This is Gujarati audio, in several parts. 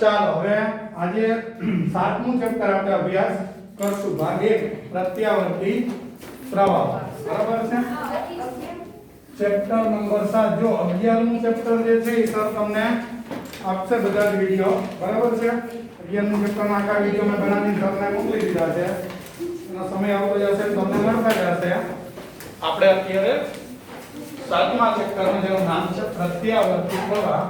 ચાલો હવે આજે 7મું ચેપ્ટર આપણે અભ્યાસ કરશું ભાગ 1 પ્રત્યાવર્તી પ્રવાહ બરાબર છે ચેપ્ટર નંબર 7 જો 11મું ચેપ્ટર જે છે એ સર તમને આપશે બધા જ વિડિયો બરાબર છે 11મું ચેપ્ટર ના આખા વિડિયો મેં બનાવીને તમને મોકલી દીધા છે એનો સમય આવતો જશે તમને મળતા જશે આપણે અત્યારે 7મા ચેપ્ટરનું જેનું નામ છે પ્રત્યાવર્તી પ્રવાહ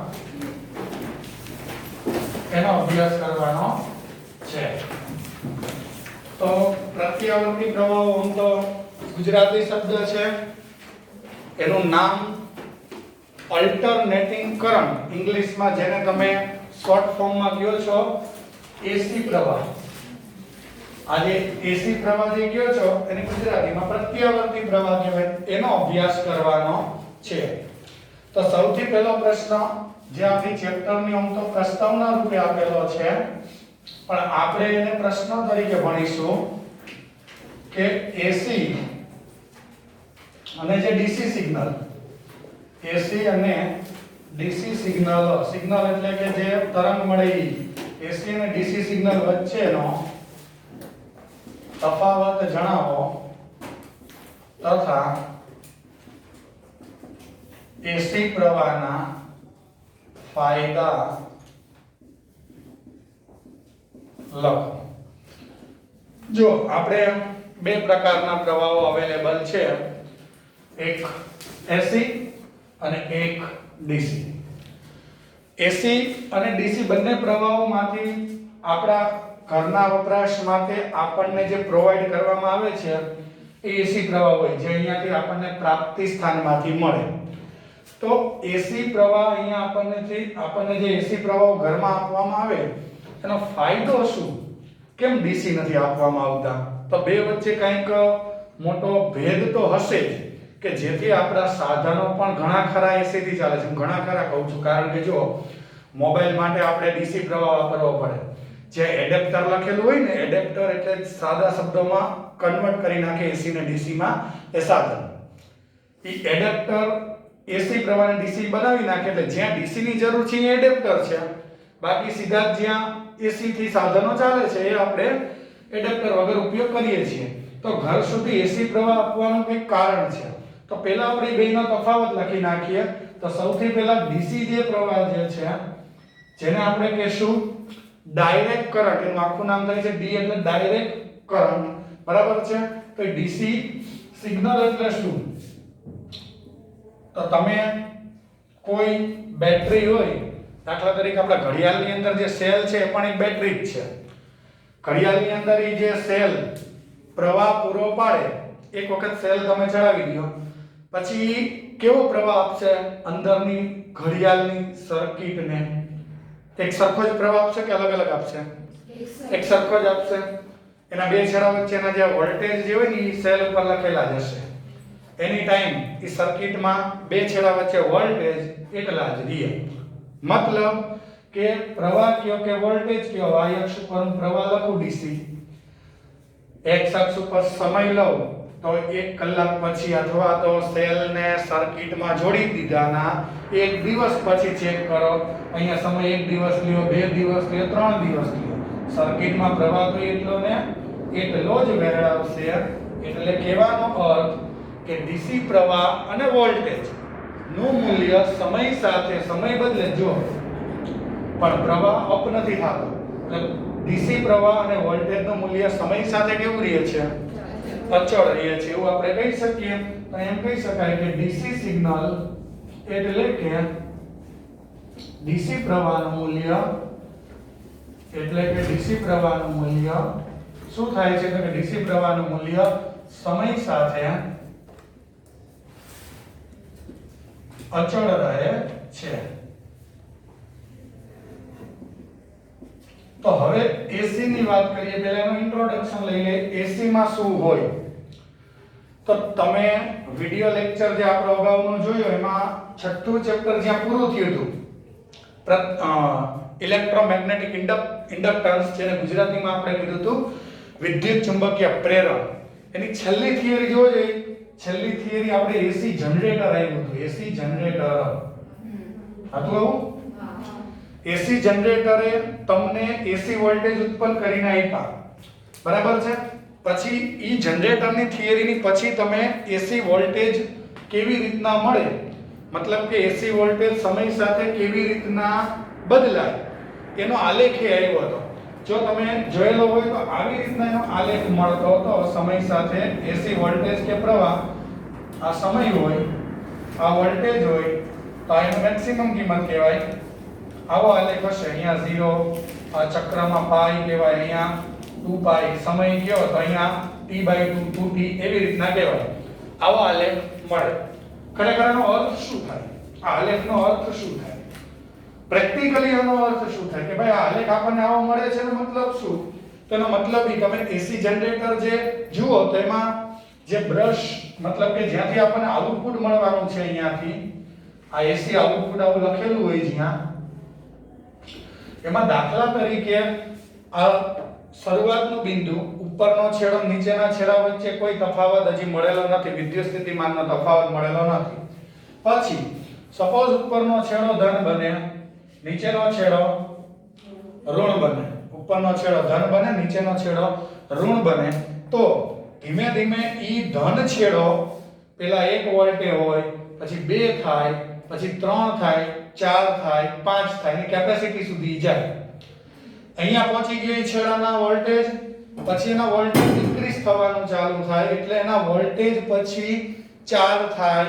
એનો અભ્યાસ કરવાનો છે તો પ્રત્યાવર્તી પ્રવાહ આમ તો ગુજરાતી શબ્દ છે એનું નામ અલ્ટરનેટિંગ કરંટ ઇંગ્લિશમાં જેને તમે શોર્ટ ફોર્મમાં કહો છો એસી પ્રવાહ આજે એસી પ્રવાહ જે કહો છો એને ગુજરાતીમાં પ્રત્યાવર્તી પ્રવાહ કહેવાય એનો અભ્યાસ કરવાનો છે તો સૌથી પહેલો પ્રશ્ન જે આપણી ચેપ્ટરની આમ તો પ્રસ્તાવના રૂપે આપેલો છે પણ આપણે એને પ્રશ્ન તરીકે ભણીશું કે એસી અને જે ડીસી સિગ્નલ એસી અને ડીસી સિગ્નલ એટલે કે જે તરંગ મળે એસી અને ડીસી સિગ્નલ વચ્ચેનો તફાવત જણાવો તથા એસી પ્રવાહના ફાયદા લખો જો આપણે બે પ્રકારના પ્રવાહો અવેલેબલ છે એક એસી અને એક ડીસી એસી અને ડીસી બંને પ્રવાહોમાંથી આપણા ઘરના વપરાશ માટે આપણને જે પ્રોવાઈડ કરવામાં આવે છે એ એસી પ્રવાહ હોય જે અહીંયાથી આપણને પ્રાપ્તિ સ્થાનમાંથી મળે તો એસી પ્રવાહ અહીંયા આપણને જે એસી પ્રવાહ ઘરમાં આપવામાં આવે એનો ફાયદો શું કેમ ડીસી નથી આપવામાં આવતા તો બે વચ્ચે કંઈક મોટો ભેદ તો હશે જ કે જેથી આપણા સાધનો પણ ઘણા ખરા એસી થી ચાલે છે હું ઘણા ખરા કહું છું કારણ કે જો મોબાઈલ માટે આપણે ડીસી પ્રવાહ વાપરવો પડે જે એડેપ્ટર લખેલું હોય ને એડેપ્ટર એટલે સાદા શબ્દોમાં કન્વર્ટ કરી નાખે એસી ને ડીસી માં એ સાધન એ એડેપ્ટર એસી પ્રવાહને ડીસી બનાવી નાખે એટલે જ્યાં ડીસી ની જરૂર છે એ એડેપ્ટર છે બાકી સીધા જ્યાં એસી થી સાધનો ચાલે છે એ આપણે એડેપ્ટર વગર ઉપયોગ કરીએ છીએ તો ઘર સુધી એસી પ્રવાહ આપવાનું કંઈક કારણ છે તો પહેલા આપણે બેનો તફાવત લખી નાખીએ તો સૌથી પહેલા ડીસી જે પ્રવાહ જે છે જેને આપણે કહેશું ડાયરેક્ટ કરંટ એનું આખું નામ થાય છે ડી એટલે ડાયરેક્ટ કરંટ બરાબર છે તો ડીસી સિગ્નલ એટલે શું તો તમે કોઈ બેટરી હોય દાખલા તરીકે આપણા ઘડિયાળની અંદર જે સેલ છે એ પણ એક બેટરી જ છે ઘડિયાળની અંદર એ જે સેલ પ્રવાહ પૂરો પાડે એક વખત સેલ તમે ચડાવી દો પછી કેવો પ્રવાહ આપશે અંદરની ઘડિયાળની સર્કિટને એક સરખો જ પ્રવાહ આપશે કે અલગ અલગ આપશે એક સરખો જ આપશે એના બે છેડા વચ્ચેના જે વોલ્ટેજ જે હોય ને એ સેલ ઉપર લખેલા જ હશે એની ટાઈમ એ સર્કિટમાં બે છેડા વચ્ચે વોલ્ટેજ એકલા જ રહે મતલબ કે પ્રવાહ કયો કે વોલ્ટેજ કયો y અક્ષ ઉપર હું પ્રવાહ લખું ડીસી x અક્ષ ઉપર સમય લઉં તો 1 કલાક પછી અથવા તો સેલને સર્કિટમાં જોડી દીધાના 1 દિવસ પછી ચેક કરો અહીંયા સમય 1 દિવસ લ્યો 2 દિવસ લ્યો 3 દિવસ લ્યો સર્કિટમાં પ્રવાહ તો એટલો જ વેરળાવશે એટલે કહેવાનો અર્થ કે ડીસી પ્રવાહ અને વોલ્ટેજ નું મૂલ્ય સમય સાથે સમય બદલે જો પણ પ્રવાહ અપ નથી થતો એટલે ડીસી પ્રવાહ અને વોલ્ટેજનું મૂલ્ય સમય સાથે કેવું રહે છે અચળ રહે છે એવું આપણે કહી શકીએ તો એમ કહી શકાય કે ડીસી સિગ્નલ એટલે કે ડીસી પ્રવાહનું મૂલ્ય એટલે કે ડીસી પ્રવાહનું મૂલ્ય શું થાય છે તો કે ડીસી પ્રવાહનું મૂલ્ય સમય સાથે અચળ રહે છે તો હવે એસી ની વાત કરીએ પહેલા એનું ઇન્ટ્રોડક્શન લઈ લે એસી માં શું હોય તો તમે વિડિયો લેક્ચર જે આપણો અગાઉનો જોયો એમાં છઠ્ઠું ચેપ્ટર જ્યાં પૂરું થયું હતું ઇલેક્ટ્રોમેગ્નેટિક ઇન્ડક્ટન્સ જેને ગુજરાતીમાં આપણે કીધું હતું વિદ્યુત ચુંબકીય પ્રેરણ એની છેલ્લી થિયરી જોવો જોઈએ છેલ્લી થિયરી આપણે એસી જનરેટર આવ્યું હતું એસી જનરેટર હતું એસી જનરેટરે તમને એસી વોલ્ટેજ ઉત્પન્ન કરીને આપ્યા, બરાબર છે. પછી ઈ જનરેટરની થિયરીની પછી તમે એસી વોલ્ટેજ કેવી રીતના મળે, મતલબ કે એસી વોલ્ટેજ સમય સાથે કેવી રીતના બદલાય એનો આલેખ આવ્યો હતો. જો તમે જોયેલો હોય તો આવી રીતના એનો આલેખ મળતો હતો સમય સાથે. એસી વોલ્ટેજ કે પ્રવાહ, આ સમય હોય, આ વોલ્ટેજ હોય, તો એનો મેક્સિમમ કિંમત કહેવાય. આવો આલેખ હશે. અહીંયા 0, આ ચક્રમાં પાઈ કહેવાય, અહીંયા 2 સમય કયો તો અહીંયા t/2 2t એવી રીતના કહેવાય. આવો આલેખ મળે. ખરેખર આનો અર્થ શું થાય? આ આલેખનો અર્થ શું થાય? પ્રેક્ટિકલી આનો અર્થ શું થાય કે ભાઈ આ આલેખ આપણને આવો મળે છે, એનો મતલબ શું? તો એનો મતલબ ઈ તમે એસી જનરેટર જે જુઓ તો એમાં જે બ્રશ, મતલબ કે જ્યાંથી આપણને આઉટપુટ મળવાનું છે, અહીંયાથી આ એસી આઉટપુટ આવું લખેલું હોય જ્યાં, એમાં દાખલા તરીકે આ શરૂઆતનું બિંદુ, ઉપરનો છેડો નીચેના છેડા વચ્ચે કોઈ તફાવત હજી મળેલો નથી, વિદ્યુત સ્થિતિમાનનો તફાવત મળેલો નથી. પછી સપોઝ ઉપરનો છેડો ધન બને, નીચેનો છેડો ઋણ બને. ઉપરનો છેડો ધન બને, નીચેનો છેડો ઋણ બને, તો ધીમે ધીમે ઈ ધન છેડો પેલા 1 વોલ્ટે હોય, પછી 2 થાય, પછી 3 થાય, 4 થાય, 5 થાય, ની કેપેસિટી સુધી જાય. અહીંયા પહોંચી ગયો એ છેડાના વોલ્ટેજ, પછી એના વોલ્ટેજ ઇન્ક્રીઝ થવાનું ચાલુ થાય, એટલે એના વોલ્ટેજ પછી 4 થાય,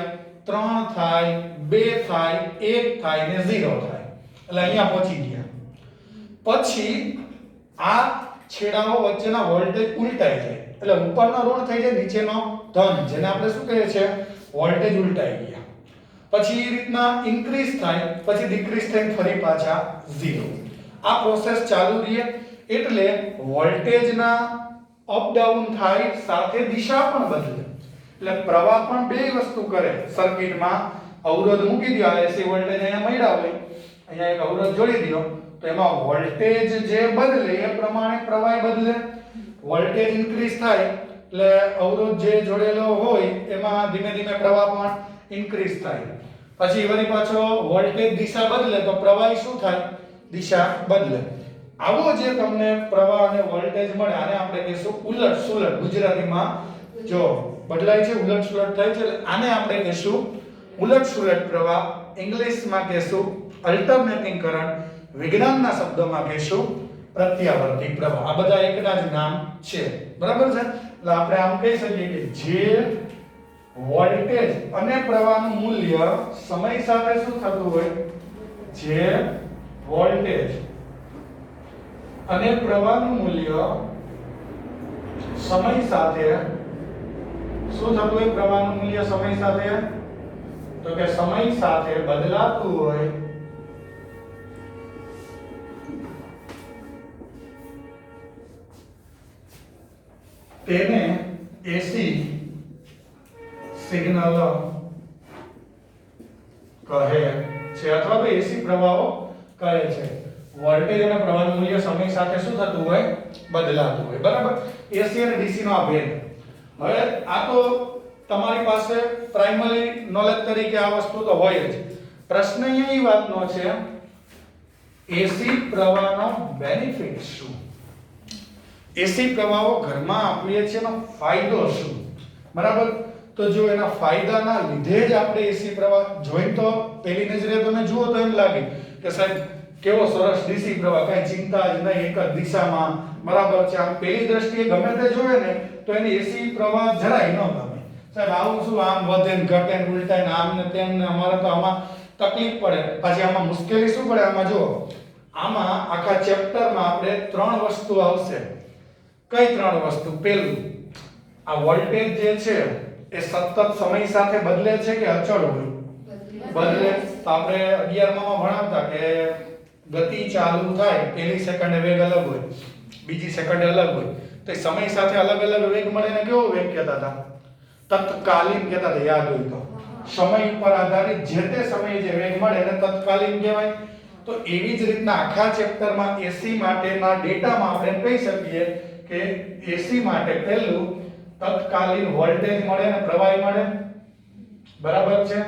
3 થાય, 2 થાય, 1 થાય ને 0 થાય. એટલે અહીંયા પહોંચી ગયા. પછી આ છેડાઓ વચ્ચેના વોલ્ટેજ ઉલટાઈ જાય, એટલે ઉપરનો ઋણ થઈ જાય, નીચેનો ધન, જેને આપણે શું કહીએ છીએ, વોલ્ટેજ ઉલટાઈ ગયા. પછી એ રીતના ઇન્ક્રીઝ થાય, પછી ડિક્રીઝ થઈને ફરી પાછા 0. આ પ્રોસેસ ચાલુ રહે, એટલે વોલ્ટેજના અપ ડાઉન થાય, સાથે દિશા પણ બદલે. એટલે પ્રવાહ પણ બે વસ્તુ કરે સર્કિટમાં. અવરોધ મૂકી દો, એસી વોલ્ટેજ અહીંયા મળ્યા હોય, અહીંયા એક અવરોધ જોડી દો, તો એમાં વોલ્ટેજ જે બદલે એ પ્રમાણે પ્રવાહ બદલે. વોલ્ટેજ ઇન્ક્રીઝ થાય એટલે અવરોધ જે જોડેલો હોય એમાં ધીમે ધીમે પ્રવાહ પણ ઇન્ક્રીઝ થાય. પછી વળી પાછો વોલ્ટેજ દિશા બદલે તો પ્રવાહ શું થાય, દિશા બદલે. આવો જે તમને પ્રવાહ અને વોલ્ટેજ મળે, આને આપણે કહીશું ઉલટ સુલટ. ગુજરાતીમાં જો બદલાય છે, ઉલટ સુલટ થાય છે, એટલે આને આપણે કહીશું ઉલટ સુલટ પ્રવાહ. ઇંગ્લિશમાં કહીશું અલ્ટરનેટિંગ કરંટ, વિજ્ઞાનના શબ્દોમાં કહીશું પ્રત્યાવર્તી પ્રવાહ. આ બધા એકના જ નામ છે, બરાબર છે. એટલે આપણે આમ કહી શકીએ કે જે વોલ્ટેજ અને પ્રવાહનું મૂલ્ય સમય સાથે શું થતું હોય, જે વોલ્ટેજ અને પ્રવાહનું મૂલ્ય સમય સાથે શું થતું હોય, પ્રવાહનું મૂલ્ય સમય સાથે, તો કે સમય સાથે બદલાતું હોય, તેને એસી સિગ્નલ કહે છે, અથવા તો એસી પ્રવાહો કહે છે. વોલ્ટેજ અને પ્રવાહનું મૂલ્ય સમય સાથે શું થતું હોય, બદલાતું હોય, બરાબર. એસી અને ડીસી નો આ ભેદ. હવે આ તો તમારી પાસે પ્રાઇમરી નોલેજ તરીકે આ વસ્તુ તો હોય જ. પ્રશ્ન અહીંયા એ વાતનો છે, એસી પ્રવાહનો બેનિફિટ શું? એસી પ્રવાહો ઘરમાં આપીએ છીએ એનો ફાયદો શું? બરાબર. તો જો એના ફાયદાના લીધે જ આપણે એસી પ્રવાહ જોઈ, તો પહેલી નજરે તમે જુઓ તો એમ લાગે કે સાહેબ કેવો સરસ ડીસી પ્રવાહ, કઈ ચિંતા જ નહીં, એક જ દિશામાં, બરાબર છે. આમ પહેલી દ્રષ્ટિએ ગમે તે જોવે ને તો એને એસી પ્રવાહ જરાય ન ગમે. સાહેબ આવું શું, આમ વધે ને ઘટે ને ઉલટાય ને આમ ને તેમ ને, અમારે તો આમાં તકલીફ પડે. પછી આમાં મુશ્કેલી શું પડે, આમાં જુઓ, આમાં આખા ચેપ્ટરમાં આપણે 3 વસ્તુ આવશે. કઈ 3 વસ્તુ? પહેલું, આ વોલ્ટેજ જે છે એ સતત સમય સાથે બદલે છે કે અચળ હોય? બદલે. તો આપણે 11માં ભણાવતા કે ગતિ ચાલુ થાય, પહેલી સેકન્ડે વેગ અલગ હોય, બીજી સેકન્ડે અલગ હોય, તો સમય સાથે અલગ અલગ વેગ મળે ને કેવો વેગ કહેતા હતા? તત્કાલીન કહેતા હતા, યાદ હોય તો. સમય ઉપર આધારિત જે તે સમયે જે વેગ મળે એને તત્કાલીન કહેવાય. તો એવી જ રીતના આખા ચેપ્ટરમાં એસી માટેના ડેટામાં આપણે કહી શકીએ કે એસી માટે પહેલું તત્કાલીન વોલ્ટેજ મળે અને પ્રવાહ મળે, બરાબર છે.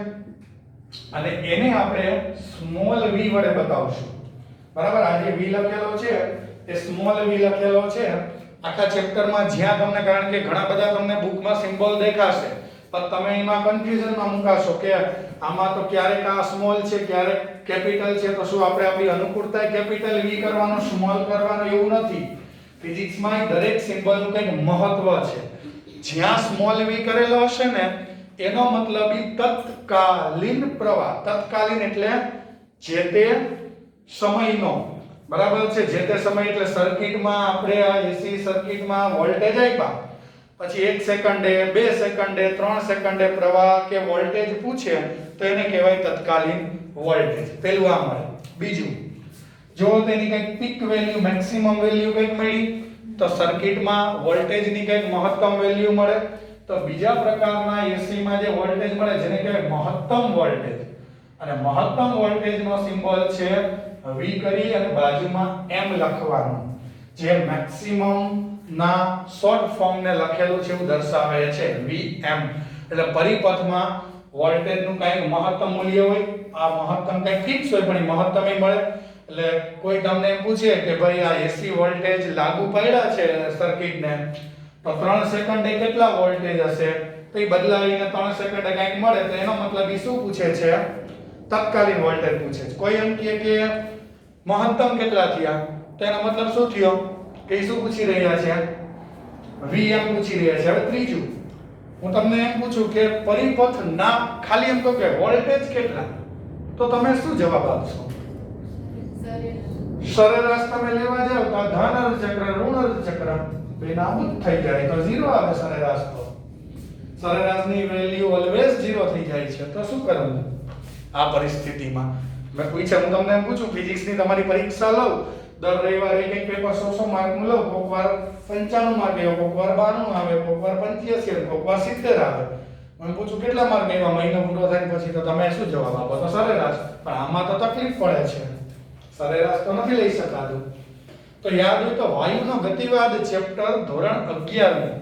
અને એને આપણે સ્મોલ v વડે બતાવશું. બરાબર. આ જે v લખેલો છે એ સ્મોલ v લખેલો છે આખા ચેપ્ટરમાં. જ્યાં તમને, કારણ કે ઘણા બધા તમને બુકમાં સિમ્બોલ દેખાશે પણ તમે એમાં કન્ફ્યુઝનમાં મુકાશો કે આમાં તો ક્યારેક આ સ્મોલ છે ક્યારેક કેપિટલ છે, તો શું આપણે આપણી અનુકૂળતાએ કેપિટલ v કરવાનો સ્મોલ કરવાનો એવું નથી. ફિઝિક્સમાં દરેક સિમ્બોલનું કંઈક મહત્વ છે. જ્યાં સ્મોલ v કરેલો હશે ને એનો મતલબ ઈ તત્કાલીન પ્રવાહ. તત્કાલીન એટલે જે તે સમયનો, બરાબર છે. જે તે સમય એટલે સર્કિટમાં આપણે આ એસી સર્કિટમાં વોલ્ટેજ આપ્યા, પછી 1 સેકન્ડે 2 સેકન્ડે 3 સેકન્ડે પ્રવાહ કે વોલ્ટેજ પૂછે તો એને કહેવાય તત્કાલીન વોલ્ટેજ. પહેલું આ મળે. બીજું, જો તેની કંઈક પીક વેલ્યુ મેક્સિમમ વેલ્યુ કંઈક મળી તો સર્કિટમાં વોલ્ટેજની કંઈક મહત્તમ વેલ્યુ મળે. તો બીજા પ્રકારના એસી માં જે વોલ્ટેજ મળે જેને કહેવાય મહત્તમ વોલ્ટેજ. અને મહત્તમ વોલ્ટેજનો સિમ્બોલ છે v કરી અને બાજુમાં m લખવાનું, જે મેક્સિમમ ના શોર્ટ ફોર્મ ને લખેલું છે એવું દર્શાવે છે vm. એટલે પરિપથમાં વોલ્ટેજનું કંઈક મહત્તમ મૂલ્ય હોય. આ મહત્તમ કંઈક ફિક્સ હોય પણ એ મહત્તમ ય મળે. એટલે કોઈ તમને એમ પૂછે કે ભાઈ આ એસી વોલ્ટેજ લાગુ પડ્યા છે સર્કિટને તો 3 સેકન્ડે કેટલા વોલ્ટેજ હશે, તો એ બદલાવીને 3 સેકન્ડે કંઈક મળે તો એનો મતલબ એ શું પૂછે છે? તત્કાલીન વોલ્ટેજ પૂછે છે. કોઈ એમ કહે કે મહત્તમ કેટલા થયા તો એનો મતલબ શું થયો કે એ શું પૂછી રહ્યા છે? vm પૂછી રહ્યા છે. હવે ત્રીજું, હું તમને એમ પૂછું કે પરિપથ ના ખાલી એમ કહો કે વોલ્ટેજ કેટલા, તો તમે શું જવાબ આપશો? સરેરાશ તમે લેવા જાવ તો ધન અર્ધ ચક્ર ઋણ અર્ધ ચક્ર બે નાબૂદ થઈ જાય તો 0 આવે સરેરાશ. તો સરેરાશની વેલ્યુ ઓલવેઝ 0 થઈ જાય છે. તો શું કરવું આ પરિસ્થિતિમાં? મેં પૂછ્યા, હું તમને એમ પૂછું, ફિઝિક્સની તમારી પરીક્ષા લઉં દર રવિવારે એક પેપર 100 માર્કનું લઉં, કોક વાર 95 માર્ક આવે, કોક વાર 92 આવે, કોક વાર 85 આવે, કોક વાર 70 આવે. હું પૂછું કેટલા માર્ક આવ્યા મહિનો પૂરો થાય પછી, તો તમે શું જવાબ આપો? તો સરેરાશ. પણ આમાં તો તકલીફ પડે છે, સરેરાશ તો નથી લઈ શકાતું. તો યાદ હોય તો વાયુનો ગતિવાદ ચેપ્ટર ધોરણ 11 નું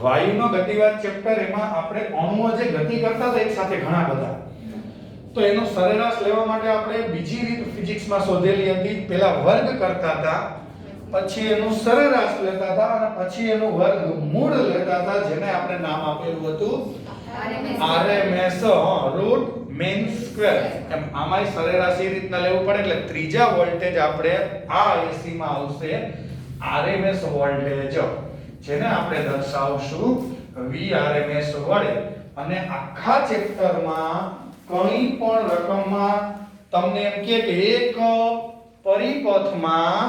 વાયુનો ગતિવાદ ચેપ્ટર, એમાં આપણે અણુઓ જે ગતિ કરતા હતા એક સાથે ઘણા બધા, તો એનો સરેરાશ લેવા માટે આપણે બીજી રીત ફિઝિક્સમાં શોધેલી હતી. પહેલા વર્ગ કરતા હતા, પછી એનું સરેરાશ લેતા હતા અને પછી એનું વર્ગમૂળ લેતા હતા, જેને આપણે નામ આપેલું હતું RMS, રૂટ મીન સ્ક્વેર. એમ આમાંય સરેરાશ એ રીતના લેવું પડે. એટલે ત્રીજા વોલ્ટેજ આપણે આ એસી માં આવશે RMS વોલ્ટેજ, જેને આપણે દર્શાવશું Vrms વડે. અને આખા ચેપ્ટરમાં કંઈ પણ રકમમાં તમને એમ કે એક પરિપથમાં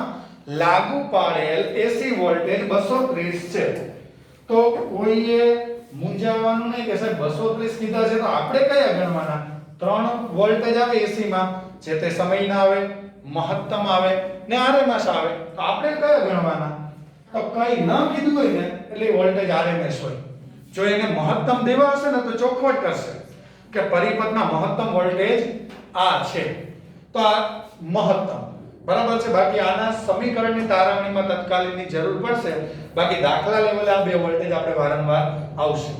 લાગુ પાડેલ એસી વોલ્ટેજ 230 છે, તો કોઈએ મૂંઝાવાનું નહીં કે સાહેબ 230 કીધા છે તો આપણે કયા ગણવાના? 3 વોલ્ટેજ આવે એસી માં, જે તે સમયના આવે, મહત્તમ આવે ને RMS આવે, તો આપણે કયા ગણવાના? તો કઈ ન કીધું હોય ને એટલે વોલ્ટેજ RMS હોય. જો એને મહત્તમ દેવા હશે ને તો ચોખવટ કરશે કે પરિપથના મહત્તમ વોલ્ટેજ આ છે, તો આ મહત્તમ, બરાબર છે. બાકી આના સમીકરણની તારવણીમાં તત્કાલીનની જરૂર પડશે. બાકી દાખલા લેવલે આ બે વોલ્ટેજ આપણે વારંવાર આવશે.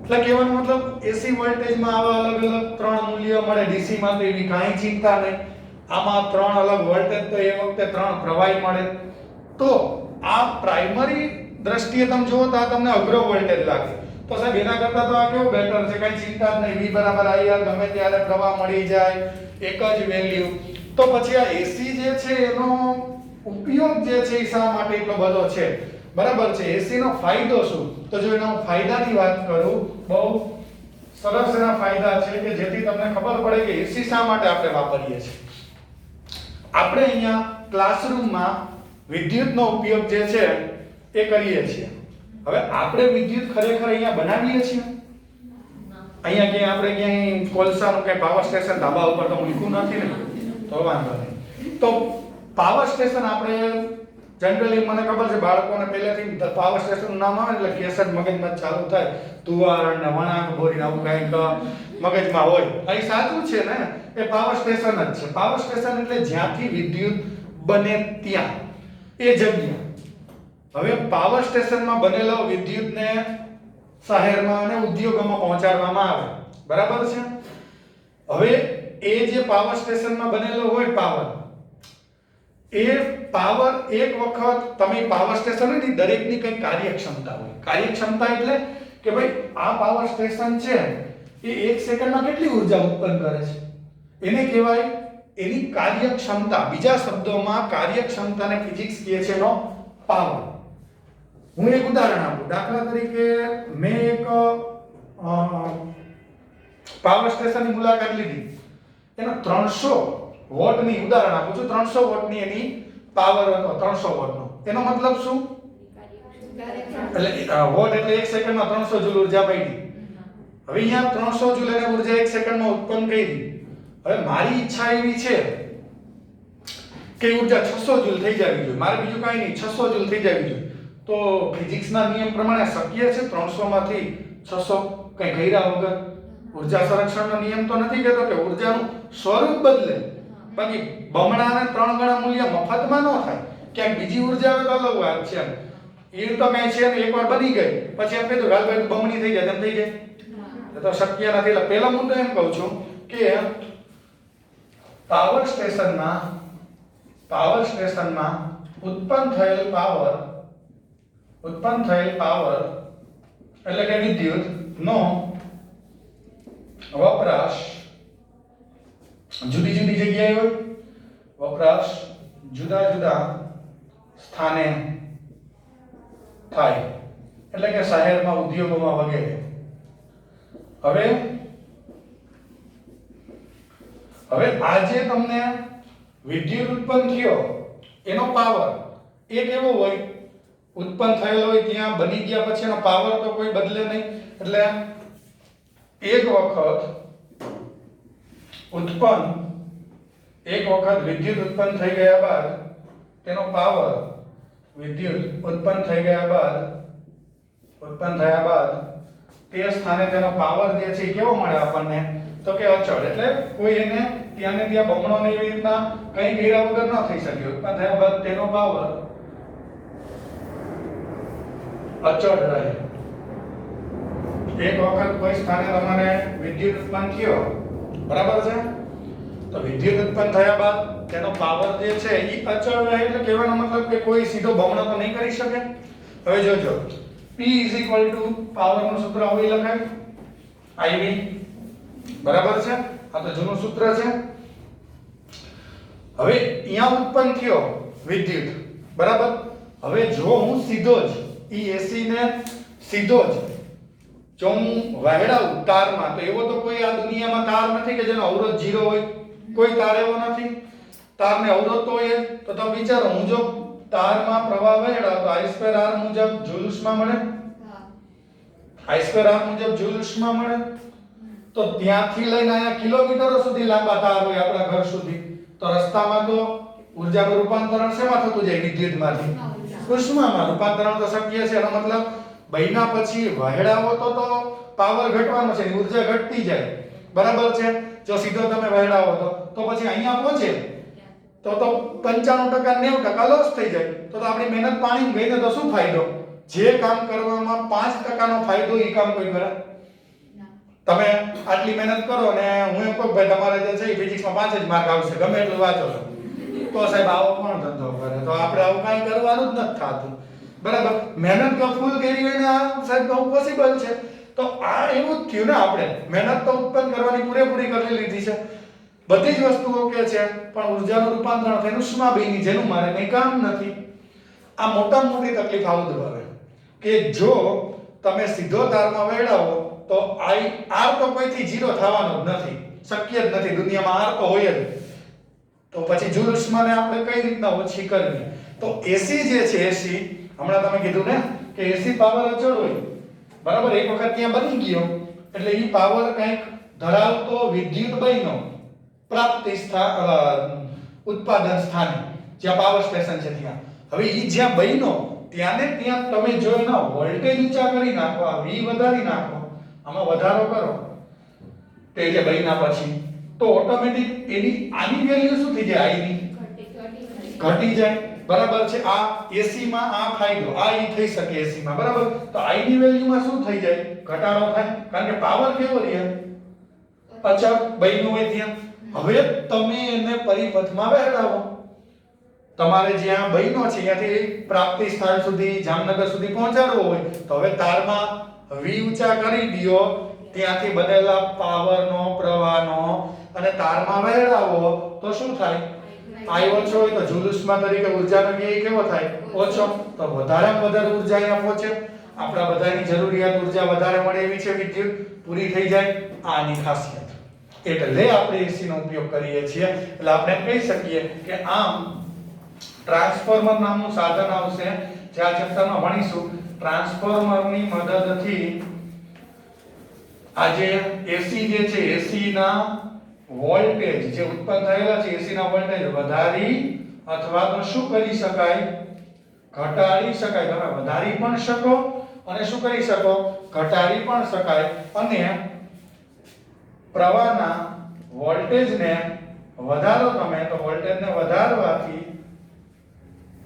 એટલે કહેવાનો મતલબ એસી વોલ્ટેજમાં આવા અલગ અલગ 3 મૂલ્ય મળે, ડીસી માં તો એવી કાંઈ ચિંતા નહીં. આમાં 3 અલગ વોલ્ટેજ તો એ વખતે 3 પ્રવાહી મળે. તો આ પ્રાઇમરી દ્રષ્ટિએ તમે જુઓ તો આ તમને અઘરો વોલ્ટેજ લાગે, તો સાહેબ એના કરતા તો આ કેવું બેટર છે, કઈ ચિંતા જ નહીં, V બરાબર IR, ગમે ત્યારે પ્રવાહ મળી જાય, એક જ વેલ્યુ. તો પછી આ એસી જે છે એનો ઉપયોગ જે છે એ શા માટે એટલો બધો છે? બરાબર છે. એસી નો ફાયદો શું? તો જો એના ફાયદાની વાત કરું, બહુ સરસ એના ફાયદા છે કે જેથી તમને ખબર પડે કે એસી શા માટે આપણે વાપરીએ છીએ. આપણે અહીંયા ક્લાસરૂમમાં વિદ્યુતનો ઉપયોગ જે છે એ કરીએ છીએ. હવે આપણે વિદ્યુત ખરેખર અહીંયા બનાવીએ છીએ? અહીંયા ક્યાંય આપણે ક્યાંય કોલસાનું કે પાવર સ્ટેશન ધાબા ઉપર તો મૂક્યું નથી ને, તો વાંધો નહીં. તો પાવર સ્ટેશન આપણે જનરલી, મને ખબર છે બાળકોને પહેલેથી પાવર સ્ટેશનનું નામ આવે એટલે કેસેટ મગજમાં ચાલુ થાય, તુવાર ને વણાક બોરી આવું કંઈક મગજમાં હોય. અહીં સાચું છે ને, એ પાવર સ્ટેશન જ છે. પાવર સ્ટેશન એટલે જ્યાંથી વિદ્યુત બને ત્યાં, એ જગ્યા. હવે પાવર સ્ટેશનમાં બનેલો વિદ્યુતને શહેરમાં અને ઉદ્યોગોમાં પહોંચાડવામાં આવે, બરાબર છે. હવે એ જે પાવર સ્ટેશનમાં બનેલો હોય પાવર, એ પાવર એક વખત તમે પાવર સ્ટેશન હોય ને દરેકની કંઈક કાર્યક્ષમતા હોય. કાર્યક્ષમતા એટલે કે ભાઈ આ પાવર સ્ટેશન છે એ 1 સેકન્ડમાં કેટલી ઉર્જા ઉત્પન્ન કરે છે એને કહેવાય એની કાર્યક્ષમતા. બીજા શબ્દોમાં કાર્યક્ષમતાને ફિઝિક્સ કહે છે એનો પાવર. હું એક ઉદાહરણ આપું. દાખલા તરીકે મેં એક પાવર સ્ટેશનની મુલાકાત લીધી. એનો 300 વોટની ઉદાહરણ આપું છું. 300 વોટની એની પાવર હતો. 300 વોટનો એનો મતલબ શું? એટલે વોટ એટલે 1 સેકન્ડમાં 300 જૂલ ઉર્જા પડી. હવે અહીંયા 300 જૂલ એને ઉર્જા 1 સેકન્ડમાં ઉત્પન્ન કરી. હવે મારી ઈચ્છા એવી છે કે ઉર્જા 600 જૂલ થઈ જવી જોઈએ. મારે બીજું કાંઈ નહીં, 600 જૂલ થઈ જવી જોઈએ. તો ફિઝિક્સના નિયમ પ્રમાણે શક્ય છે 300 માંથી 600 કંઈ કર્યા વગર? ઉર્જા સંરક્ષણનો નિયમ તો નથી કહેતો કે ઉર્જાનું સ્વરૂપ બદલે, બાકી બમણા અને 3 ગણા મૂલ્ય મફતમાં ન થાય. ક્યાંક બીજી ઉર્જા આવે તો અલગ વાત છે. એ તો કઈ છે ને એકવાર બની ગઈ પછી એમ કીધું ગાલભાઈ બમણી થઈ જાય તેમ થઈ જાય? એ તો શક્ય નથી. એટલે પહેલા હું તો એમ કહું છું કે પાવર સ્ટેશનમાં ઉત્પન્ન થયેલ પાવર એટલે કે વિદ્યુત નો વપરાશ જુદી જુદી જગ્યાએ હોય, વપરાશ જુદા જુદા સ્થાને થાય, એટલે કે શહેરમાં, ઉદ્યોગોમાં વગેરે. હવે આજે તમને વિદ્યુત ઉત્પન્ન થયો એનો પાવર એક એવો હોય, ઉત્પન્ન થયેલો હોય ત્યાં બની ગયા પછી એનો પાવર તો કોઈ બદલે નહીં. એટલે એક વખત વિદ્યુત ઉત્પન્ન થઈ ગયા બાદ તેનો પાવર વિદ્યુત ઉત્પન્ન થયા બાદ તે સ્થાને તેનો પાવર જે છે કેવો મળે આપણને? તો કે અચળ. એટલે કોઈ એને ત્યાં ને ત્યાં બમણો ને એવી રીતના કંઈ કર્યા વગર ન થઈ શકે. ઉત્પન્ન થયા બાદ તેનો પાવર અચળ રહે. એક વખત કોઈ સ્થાને તમારે વિદ્યુત ઉત્પન્ન થયો, બરાબર છે? તો વિદ્યુત ઉત્પન્ન થયા બાદ તેનો પાવર જે છે એ અચળ રહે. એટલે કહેવાનો મતલબ કે કોઈ સીધો બમણો તો નહીં કરી શકે. હવે જોજો, P પાવર નું સૂત્ર આવી લખાય IV, બરાબર છે? આ તો જૂનું સૂત્ર છે. હવે અહીંયા ઉત્પન્ન થયો વિદ્યુત, બરાબર? હવે જો હું સીધો જ AC ને સીધો જ જો હું વહેડાવું તારમાં, તો એવો તો કોઈ આ દુનિયામાં તાર નથી કે જેનો અવરોધ 0 હોય. કોઈ તાર એવો નથી. તારને અવરોધ તો હોય. તો તમે વિચારો, હું જો તારમાં પ્રવાહ વહેડાવ તો I2R મુજબ જૂલ ઉષ્મા મળે. I2R મુજબ જૂલ ઉષ્મા મળે. તો ત્યાંથી લઈને અહીંયા કિલોમીટરો સુધી લાંબા તાર હોય આપણા ઘર સુધી. તો રસ્તામાં તો ઉર્જાનું રૂપાંતરણ શેમાં થતું જાય? વિદ્યુતમાંથી ઉષ્મામાં રૂપાંતરણ તો શક્ય છે. એનો મતલબ બહીના પછી વહેડાવો તો પાવર ઘટવાનો છે, ઉર્જા ઘટતી જાય, બરાબર છે? જો સીધો તમે વહેડાવો તો પછી અહીંયા પહોંચે તો 95% 90% લોસ થઈ જાય. તો આપણી મહેનત પાણી ગઈ ને તો શું ફાયદો? જે કામ કરવામાં 5% નો ફાયદો એ કામ કોઈ કરે? તમે આટલી મહેનત કરો ને હું એમ કહું ભાઈ તમારે જે છે ફિઝિક્સમાં 5 જ માર્ક આવશે, ગમે એટલું વાંચો છો, તો સાહેબ આવો કોણ ધંધો કરે? તો આપણે આવું કાંઈ કરવાનું જ નથી થતું, બરાબર? મહેનત તો ફૂલ કરી હોય ને આ સાહેબ તો પોસિબલ છે. તો આ એવું જ થયું ને, આપણે મહેનત તો ઉત્પન્ન કરવાની પૂરેપૂરી કરી લીધી છે, બધી જ વસ્તુઓ કે છે, પણ ઉર્જાનું રૂપાંતરણ થઈને ઉષ્મા બની, જેનું મારે કંઈ કામ નથી. આ મોટામાં મોટી તકલીફ આવું જ આવે કે જો તમે સીધો તારમાં વેડાવો તો R તો કોઈથી 0 થવાનો જ નથી, શક્ય જ નથી. દુનિયામાં R તો હોય જ. તો પછી જૂલ ઉષ્માને આપણે કઈ રીતના ઓછી કરવી? તો AC જે છે, AC હમણાં તમે કીધું ને કે AC પાવર અચળ હોય, બરાબર? એક વખત ત્યાં બની ગયો એટલે એ પાવર કંઈક ધરાવતો વિદ્યુત બન્યો પ્રાપ્તિ ઉત્પાદન સ્થાને, જ્યાં પાવર સ્ટેશન છે ત્યાં. હવે એ જ્યાં બન્યો ત્યાં ને ત્યાં તમે જો એના વોલ્ટેજ ઊંચા કરી નાખો, આ V વધારી નાખો, આમાં વધારો કરો તે જે બન્યા પછી, તો ઓટોમેટિક એની આની વેલ્યુ શું થઈ જાય? I ની ઘટી જાય, બરાબર છે? આ AC માં આ ફાયદો આ ઈ થઈ શકે AC માં, બરાબર? તો I ની વેલ્યુમાં શું થઈ જાય? ઘટાડો થાય, કારણ કે પાવર કેવો રહે? અચળ બન્યું હોય ત્યાં. હવે તમે એને પરિપથમાં વહેડાવો તમારે જ્યાં બન્યો છે ત્યાંથી પ્રાપ્તિ સ્થાન સુધી જામનગર સુધી પહોંચાડવો હોય તો હવે તારમાં V ઊંચા કરી દયો, ત્યાંથી બનેલા પાવરનો પ્રવાહનો અને તારમાં વહેરાવો તો શું થાય? I ઓછો હોય તો જૂલ ઉષ્મા તરીકે ઊર્જાનો વ્યય કેવો થાય? ઓછો. તો વધારેમાં વધારે ઊર્જા અહીંયા પહોંચે, આપણા બધાની જરૂરિયાત ઊર્જા વધારે મળે એવી છે, વિદ્યુત પૂરી થઈ જાય. આની ખાસિયત એટલે આપણે AC નો ઉપયોગ કરીએ છીએ. એટલે આપણે કહી શકીએ કે આમ ટ્રાન્સફોર્મર નામનું સાધન આવશે જે આ ચેપ્ટરમાં ભણીશું. ટ્રાન્સફોર્મરની મદદથી આ જે AC જે છે AC ના વોલ્ટેજ જે ઉત્પન્ન થયેલા છે AC ના વોલ્ટેજ વધારી અથવા તો શું કરી શકાય? ઘટાડી શકાય. તમે વધારી પણ શકો અને શું કરી શકો? ઘટાડી પણ શકાય. અને પ્રવાહના વોલ્ટેજને વધારો તમે તો વોલ્ટેજને વધારવાથી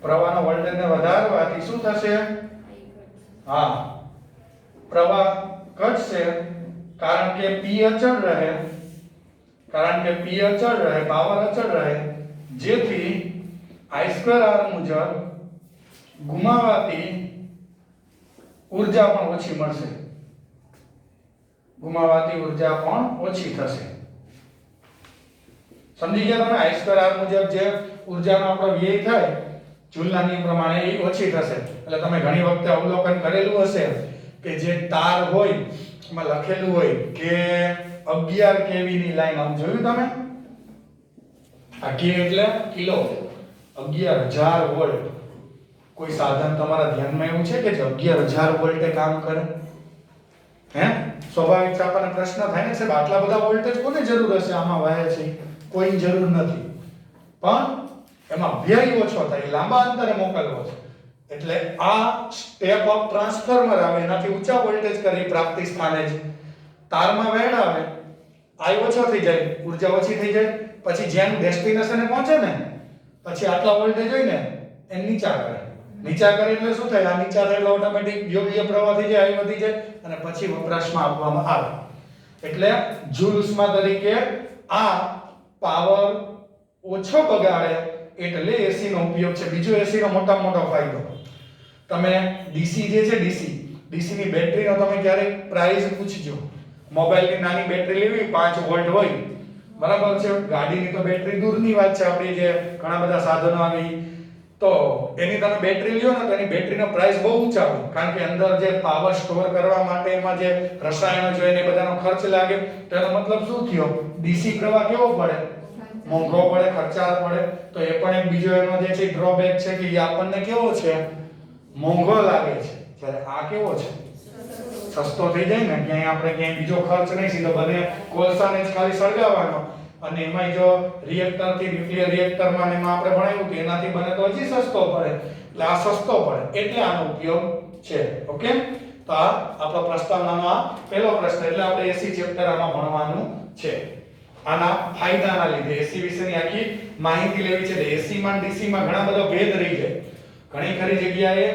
પ્રવાહના વોલ્ટેજને વધારવાથી શું થશે? હા, પ્રવાહ ઘટશે કારણ કે P અચળ રહે, પાવર અચળ રહે, જેથી I2R મુજબ ગુમાવાતી ઊર્જા પણ ઓછી મળશે, ગુમાવાતી ઊર્જા પણ ઓછી થશે. સમજી ગયા તમે? I2R મુજબ જે ઊર્જાનો આપણો વ્યય થાય જૂલના નિયમ પ્રમાણે એ ઓછી થશે. એટલે તમે ઘણી વખતે અવલોકન કરેલું હશે કે જે તાર હોય એમાં લખેલું હોય કે 11 kV ની લાઈન. આમ જોયું તમે? આ કે એટલે કિલો, 11000 વોલ્ટ. કોઈ સાધન તમારા ધ્યાનમાં એવું છે કે જે 11000 વોલ્ટે કામ કરે? હે? સ્વાભાવિક છે, આપણને પ્રશ્ન થાય ને સાહેબ આટલા બધા વોલ્ટેજ કોને જરૂર હશે આમાં વાહે છે? કોઈ જરૂર નથી, પણ એમાં વ્યય ઓછો થાય, લાંબા અંતરે મોકલવો છે. એટલે આ સ્ટેપ ઓફ ટ્રાન્સફોર્મર આવે, એનાથી ઊંચા વોલ્ટેજ કરી પ્રાપ્તિ સ્થાને જ તારમાં વહેરાવે, I ઓછો થઈ જાય, ઊર્જા ઓછી થઈ જાય. પછી જ્યાં ડેસ્ટિનેશને પહોંચે ને પછી આટલા વોલ્ટેજ હોય ને એ નીચા કરે. નીચા કરે એટલે શું થાય? આ નીચા થાય એટલે ઓટોમેટિક યોગ્ય પ્રવાહ થઈ જાય, I વધી જાય અને પછી વપરાશમાં આપવામાં આવે. એટલે જૂલ ઉષ્મા તરીકે આ પાવર ઓછો બગાડે એટલે AC નો ઉપયોગ છે. બીજો AC નો મોટામાં મોટો ફાયદો, તમે DC જે છે DC ની બેટરીનો તમે ક્યારેક પ્રાઇસ પૂછજો. મોબાઈલની નાની બેટરી લેવી 5 વોલ્ટ હોય, બરાબર છે? ગાડીની તો બેટરી દૂરની વાત છે, આપણી જે ઘણા બધા સાધનો આવી તો એની તમે બેટરી લ્યો ને તો એની બેટરીનો પ્રાઇસ બહુ ઊંચા હોય, કારણ કે અંદર જે પાવર સ્ટોર કરવા માટે એમાં જે રસાયણો જોઈએ ને બધાનો ખર્ચ લાગે. તો એનો મતલબ શું થયો? DC પ્રવાહ કેવો પડે? મોંઘો પડે, ખર્ચાળ પડે. તો એ પણ એક બીજો એનો જે છે ડ્રોબેક છે કે એ આપણને કેવો છે? મોંઘો લાગે છે. જ્યારે આ કેવો છે? સસ્તો થઈ જાય ને. ક્યાંય આપણે ક્યાંય બીજો ખર્ચ નહીં, સીધો બને કોલસાને જ ખાલી સળગાવવાનો. અને એમાંય જો રિએક્ટર થી ન્યુક્લિયર રિએક્ટરમાં એમાં આપણે ભણાવ્યું કે એનાથી બને તો હજી સસ્તો પડે. એટલે આ સસ્તો પડે એટલે આનો ઉપયોગ છે. ઓકે, તો આ આપણો પ્રસ્તાવનાનો આ પહેલો પ્રશ્ન. એટલે આપણે AC ચેપ્ટર આમાં ભણવાનું છે. આના ફાયદાના લીધે AC વિશેની આખી માહિતી લેવી છે. AC માં DC માં ઘણા બધા ભેદ રહી જાય. ઘણી ખરી જગ્યાએ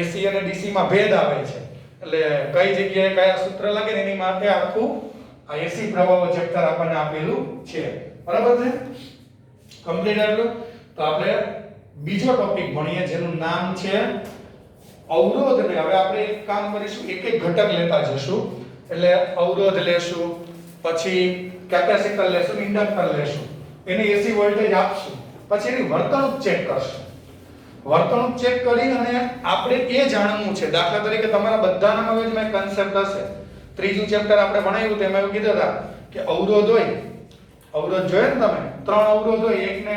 AC અને DC માં ભેદ આવે છે. એટલે કઈ જગ્યાએ કયા સૂત્ર લાગે ને એની માટે આખું આ AC પ્રવાહો ચેપ્ટર આપણને આપેલું છે. બરાબર છે? કમ્પ્લીટ આટલું. તો આપણે બીજો ટોપિક ભણીએ જેનું નામ છે અવરોધ. ને હવે આપણે એક કામ કરીશું, એક એક ઘટક લેતા જશું. એટલે અવરોધ લેશું, પછી કેપેસિટર લેશું, ઇન્ડક્ટર લેશું, એને AC વોલ્ટેજ આપશું, પછી એની વર્તણૂક ચેક કરશું. વર્તણૂક ચેક કરી અને આપણે એ જાણવું છે. દાખલા તરીકે તમારા બધાના મગજમાં એક કન્સેપ્ટ હશે. ત્રીજું ચેપ્ટર આપણે ભણાવ્યું તેમાં એવું કીધું હતા કે અવરોધ હોય, અવરોધ જોયે ને તમે? 3 અવરોધ હોય, એકને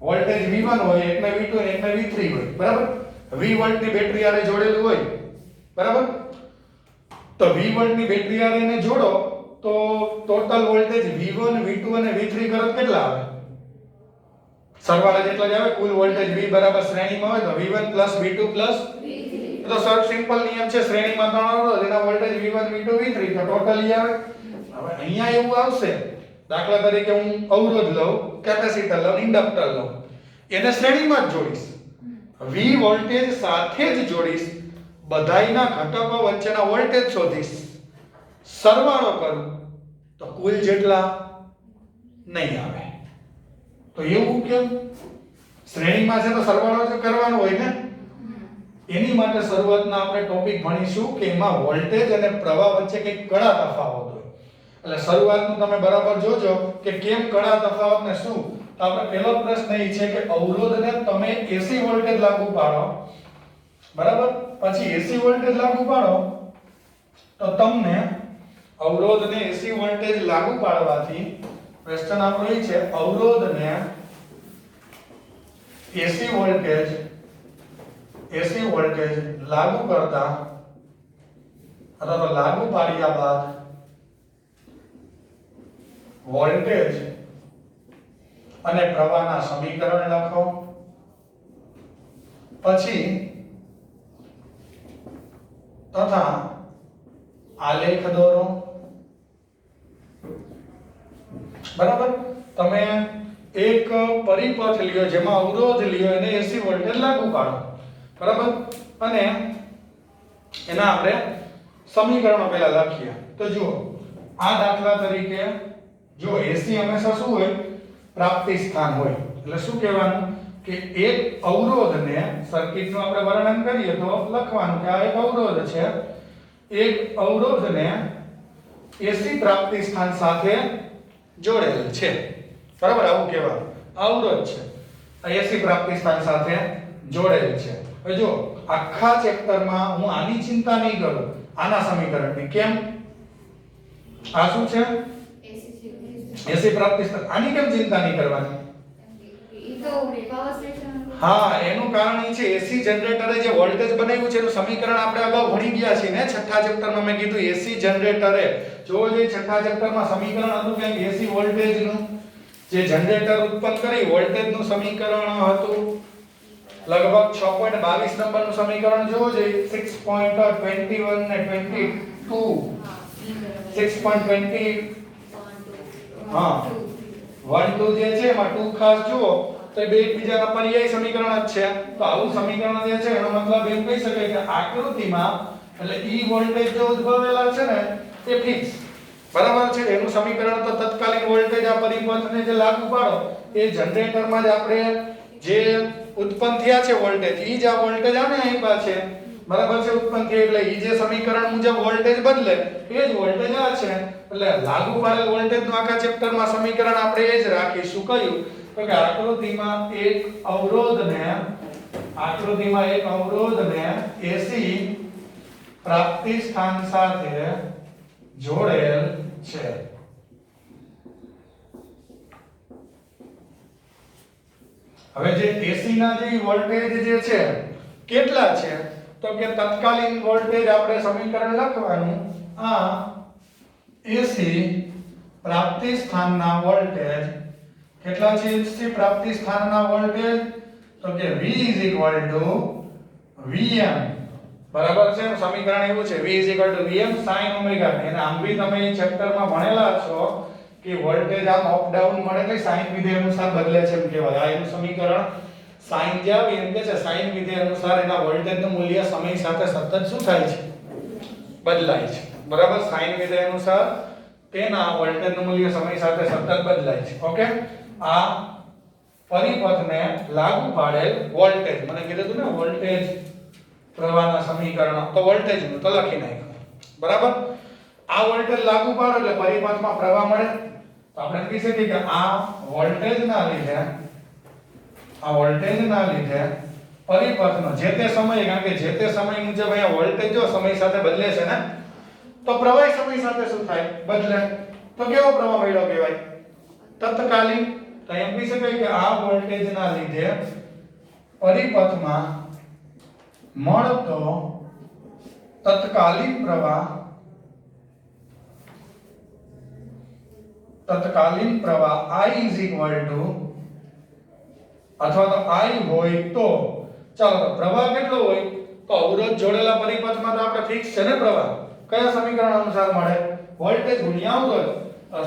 વોલ્ટેજ V1 હોય, એકને V2 અને એકને V3 હોય, બરાબર? V વોલ્ટની બેટરી આરે જોડેલું હોય, બરાબર? તો V વોલ્ટની બેટરી આરે એને જોડો તો ટોટલ વોલ્ટેજ V1 V2 અને V3 કરો કેટલા આવે? સરવાળા જેટલા જ આવે. કુલ વોલ્ટેજ V બરાબર શ્રેણીમાં હોય તો V1 V2 V3. તો સર સિમ્પલ નિયમ છે, શ્રેણીમાં 3 અવરોધ, એના વોલ્ટેજ V1 V2 V3 તો ટોટલ આવે. હવે અહીંયા એવું આવશે, દાખલા તરીકે હું અવરોધ લઉં, કેપેસિટર લઉં, ઇન્ડક્ટર લઉં, એને શ્રેણીમાં જ જોડીશ, V વોલ્ટેજ સાથે જ જોડીશ, બધાયના ઘટકો વચ્ચેના વોલ્ટેજ શોધીશ, સરવાળો કરું તો કુલ જેટલા નહીં આવે. તો એવું કેમ? શ્રેણીમાં છે તો સરવાળો જ કરવાનો હોય ને. એની માટે શરૂઆતના આપણે ટોપિક ભણીશું કે એમાં વોલ્ટેજ અને પ્રવાહ વચ્ચે કંઈક કડા તફાવત હોય. એટલે શરૂઆતનું તમે બરાબર જોજો કે કેમ કડા તફાવત ને શું. તો આપણે પહેલો પ્રશ્ન એ છે કે અવરોધને તમે એસી વોલ્ટેજ લાગુ પાડો, બરાબર, પછી એસી વોલ્ટેજ લાગુ પાડો તો તમને અવરોધને એસી વોલ્ટેજ લાગુ પાડવાથી ક્વેશ્ચન આપણો એ છે અવરોધને એસી વોલ્ટેજ લાગુ કરતા અથવા તો લાગુ પાડ્યા બાદ વોલ્ટેજ અને પ્રવાહના સમીકરણ લખો. પછી તથા આલેખ દોરો. બરાબર, તમે એક પરિપથ લ્યો જેમાં અવરોધ લ્યો એને એસી વોલ્ટેજ લાગુ પાડો, બરાબર, અને એના આપણે સમીકરણો પહેલા લખીએ. તો જુઓ, આ દાખલા તરીકે જો એસી હંમેશા શું હોય, પ્રાપ્તિ સ્થાન હોય. એટલે શું કહેવાનું કે એક અવરોધને સર્કિટનું આપણે વર્ણન કરીએ તો લખવાનું કે આ એક અવરોધ છે. એક અવરોધને એસી પ્રાપ્તિ સ્થાન સાથે જોડેલ છે, બરાબર, આવું કહેવાનું. અવરોધ છે આ એસી પ્રાપ્તિ સ્થાન સાથે જોડેલ છે. હવે જો આખા ચેપ્ટરમાં હું આની ચિંતા નહીં કરું, આના સમીકરણની. કેમ? આ શું છે? એસી પ્રાપ્તિ સ્થાન. આની કેમ ચિંતા નહીં કરવાની? હા, એનું કારણ એ છે એસી જનરેટરે જે વોલ્ટેજ બનાવ્યું છે એનું સમીકરણ આપણે અગાઉ ભણી ગયા છીએ ને. છઠ્ઠા ચેપ્ટરમાં મેં કીધું એસી જનરેટરે જો જે છઠ્ઠા ચેપ્ટરમાં સમીકરણ હતું કે એસી વોલ્ટેજનું જે જનરેટર ઉત્પન્ન કરી વોલ્ટેજનું સમીકરણ હતું લગભગ 6.22 નંબરનું સમીકરણ જોવો જોઈએ. 6.21 ને 22 6.20 હા 1 2 જે છે એમાં 2 ખાસ જુઓ તો બે એકબીજાના પર્યાય સમીકરણ જ છે. તો આવું સમીકરણ જે છે એનો મતલબ એમ કહી શકાય કે આકૃતિમાં એટલે ઈ વોલ્ટેજ જો ઉદ્ભવેલા છે ને એ ફિક્સ, બરાબર છે. એનું સમીકરણ તો તત્કાલીન વોલ્ટેજ આ પરિપથને જે લાગુ પાડો એ જનરેટરમાં જ આપણે જે ઉત્પન્ન થયા છે વોલ્ટેજ ઈ જ આ વોલ્ટેજ આને આપ્યા છે, બરાબર છે, ઉત્પન્ન થયા. એટલે ઈ જે સમીકરણ મુજબ વોલ્ટેજ બદલે એ જ વોલ્ટેજ આ છે. એટલે લાગુ પાડેલ વોલ્ટેજનું આખા ચેપ્ટરમાં સમીકરણ આપણે એ જ રાખીશું. કયું? તો કે આકૃતિમાં એક અવરોધને એસી પ્રાપ્તિ સ્થાન સાથે જોડેલ છે. હવે જે એસી ના જે વોલ્ટેજ જે છે કેટલા છે તો કે તત્કાલીન વોલ્ટેજ આપણે સમીકરણ લખવાનું આ એસી પ્રાપ્તિ સ્થાનના વોલ્ટેજ કેટલા છે? એસી પ્રાપ્તિ સ્થાનના વોલ્ટેજ તો કે V Vm, બરાબર છે. સમીકરણ એવું છે V Vm sin omega t. અને આમ બી તમે ચેપ્ટરમાં ભણેલા છો કે વોલ્ટેજ આમ અપ ડાઉન મળે એટલે સાઇન વિધેય અનુસાર બદલે છે એમ કહેવાય. આ એનું સમીકરણ સાઇન જે આવે એમ કે છે સાઇન વિધેય અનુસાર એના વોલ્ટેજનું મૂલ્ય સમય સાથે સતત શું થાય છે? બદલાય છે, બરાબર. સાઇન વિધેય અનુસાર તેના વોલ્ટેજનું મૂલ્ય સમય સાથે સતત બદલાય છે. ઓકે, આ પરિપથને લાગુ પાડેલ વોલ્ટેજ, મને કીધું હતું ને વોલ્ટેજ પ્રવાહના સમીકરણ, તો વોલ્ટેજનું તો લખી નાખ્યું, બરાબર. આ વોલ્ટેજ લાગુ પાડો એટલે પરિપથમાં પ્રવાહ મળે. તો આપણે કહી શકીએ કે આ વોલ્ટેજના લીધે પરિપથનો જે તે સમયે, કારણ કે જે તે સમય મુજબ અહીંયા વોલ્ટેજ જો સમય સાથે બદલે છે ને, તો પ્રવાહ સમય સાથે શું થાય? બદલે. તો કેવો પ્રવાહ મળ્યો કહેવાય? તત્કાલીન. તો એમ કહી શકાય કે આ વોલ્ટેજના લીધે પરિપથમાં મળતો તત્કાલીન પ્રવાહ I અથવા તો I હોય તો ચાલો તો પ્રવાહ કેટલો હોય? તો અવરોધ જોડેલા પરિપથમાં તો આપણે ફિક્સ છે ને પ્રવાહ. કયા સમીકરણ અનુસાર મળે? વોલ્ટેજ ગુણ્યા અવરોધ.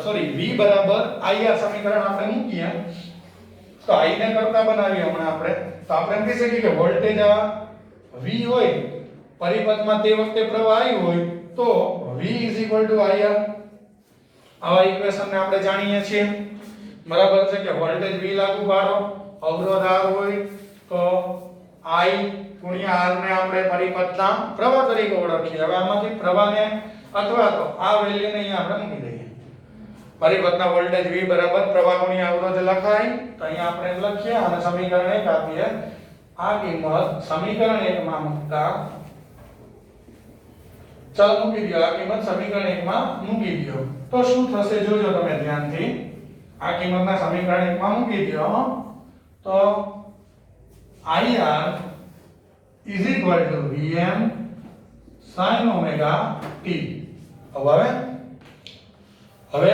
સોરી, V બરાબર I આ સમીકરણ આપણે મૂકીએ તો I ને કરતા બનાવીએ હમણાં આપણે. તો આપણે એમ કહી શકીએ કે વોલ્ટેજ આ V હોય, પરિપથમાં તે વખતે પ્રવાહ I હોય તો V IR. આવા ઇક્વેશન ને આપણે જાણીએ છીએ, બરાબર છે, કે વોલ્ટેજ V લાગુ પાડો અવરોધ R હોય તો I ગુણ્યા R ને આપણે પરિપથના પ્રવાહ તરીકે ઓળખીએ. હવે આમાંથી પ્રવાહને અથવા તો આ વેલ્યુને અહીંયા આપણે મૂકી દઈએ. પરિપથના વોલ્ટેજ V બરાબર પ્રવાહ ગુણ્યા અવરોધ લખાય તો અહીંયા આપણે લખીએ અને સમીકરણ 1 આપીએ. આ કિંમત સમીકરણ 1 માં મૂકતા ચાલો મૂકી દો. આ કિંમત સમીકરણ 1 માં મૂકી દો તો શું થશે જોજો તમે ધ્યાનથી. આ કિંમતના સમીકરણ 1 માં મૂકી દો તો IR is equal to Vm sin omega t. હવે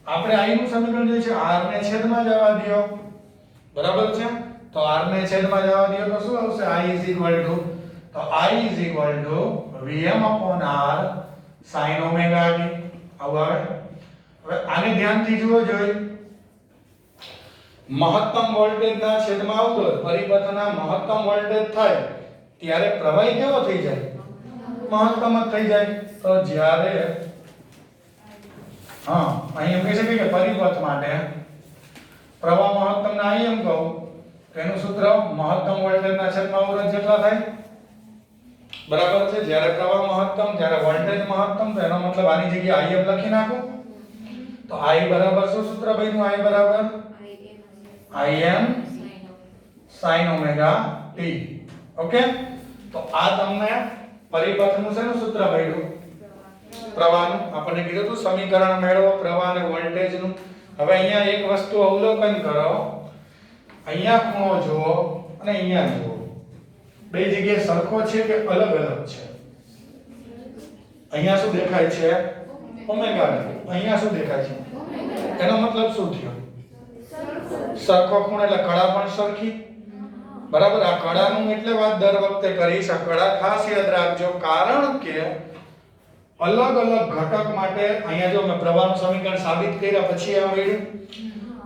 આપણે I નું સમીકરણ જે છે R ને છેદમાં જવા દો. બરાબર છે? તો R ને છેદમાં જવા દો તો શું આવશે? I is equal to Vm upon R sin omega t. હવે આને ધ્યાનથી જુઓ જોઈએ. મહત્તમ વોલ્ટેજના છેદમાં અવરોધ પરિપથના મહત્તમ વોલ્ટેજ થાય ત્યારે પ્રવાહી કેવો થઈ જાય? મહત્તમ જ થઈ જાય. તો જ્યારે અહીં એમ કહી શકીએ કે પરિપથ માટે પ્રવાહ મહત્તમના I એમ કહું તો એનું સૂત્ર મહત્તમ વોલ્ટેજના છેદમાં અવરોધ જેટલા થાય. બરાબર છે? જ્યારે પ્રવાહ મહત્તમ જ્યારે વોલ્ટેજ મહત્તમ તો એનો મતલબ આની જગ્યાએ I એમ લખી નાખું. તો I બરાબર શું સૂત્ર બન્યું? I બરાબર Im sin omega t. Okay? તો આ તમને પરિપથનું શેનું સૂત્ર મળ્યું? પ્રવાહનું. આપણને કીધું હતું સમીકરણ મેળવો પ્રવાહ અને વોલ્ટેજનું. હવે અહીંયા એક વસ્તુ અવલોકન કરો. અહીંયા ખૂણો જુઓ અને અહીંયા જુઓ. બે જગ્યાએ સરખો છે કે અલગ અલગ છે? અહીંયા શું દેખાય છે? ઓમેગા. અહીંયા શું દેખાય છે? એનો મતલબ શું થયો? સરખો ખૂણો એટલે કડા પણ સરખી. બરાબર? આ કડાનું એટલે વાત દર વખતે કરીશ. આ કડા ખાસ યાદ રાખજો કારણ કે અલગ અલગ ઘટક માટે અહીંયા જો મેં પ્રવાહનું સમીકરણ સાબિત કર્યા પછી આ મળ્યું.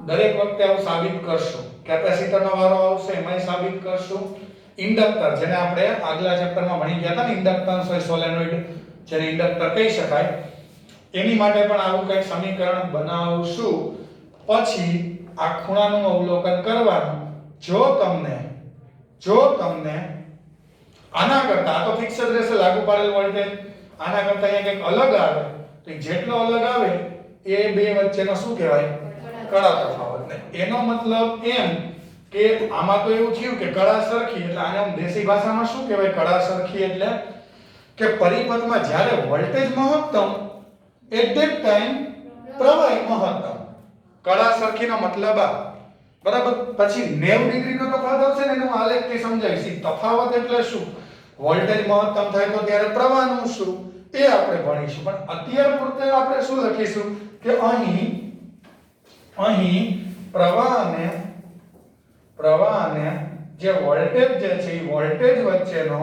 દરેક વખતે આવું સાબિત કરશું. કેપેસિટરનો વારો આવશે એમાંય સાબિત કરશું. ઇન્ડક્ટર જેને આપણે આગલા ચેપ્ટરમાં ભણી ગયા હતા ને ઇન્ડક્ટન્સ હોય સોલેનોઇડ જેને ઇન્ડક્ટર કહી શકાય એની માટે પણ આવું કંઈક સમીકરણ બનાવશું. પછી આ ખૂણાનું અવલોકન કરવાનું. જો તમને આના કરતા આ તો ફિક્સ જ રહેશે લાગુ પાડેલ વોલ્ટેજ. આના કરતા અહીંયા કંઈક અલગ આવે તો જેટલો અલગ આવે એ બે વચ્ચેનો શું કહેવાય? કડા તફાવત. એનો મતલબ એમ કે આમાં તો એવું થયું કે કડા સરખી એટલે આને આમ દેશી ભાષામાં શું કહેવાય? કડા સરખી એટલે કે પરિપથમાં જ્યારે વોલ્ટેજ મહત્તમ એટ ધેટ ટાઈમ પ્રવાહ મહત્તમ. કડા સરખીનો મતલબ આ. બરાબર? પછી 90 ડિગ્રીનો તફાવત આવશે ને એનો આલેખથી સમજાવીશ. તફાવત એટલે શું? વોલ્ટેજ મહત્તમ થાય તો ત્યારે પ્રવાહનું શું એ આપણે ભણીશું. પણ અત્યાર પૂરતે આપણે શું લખીશું કે અહીં પ્રવાહ અને જે વોલ્ટેજ જે છે એ વોલ્ટેજ વચ્ચેનો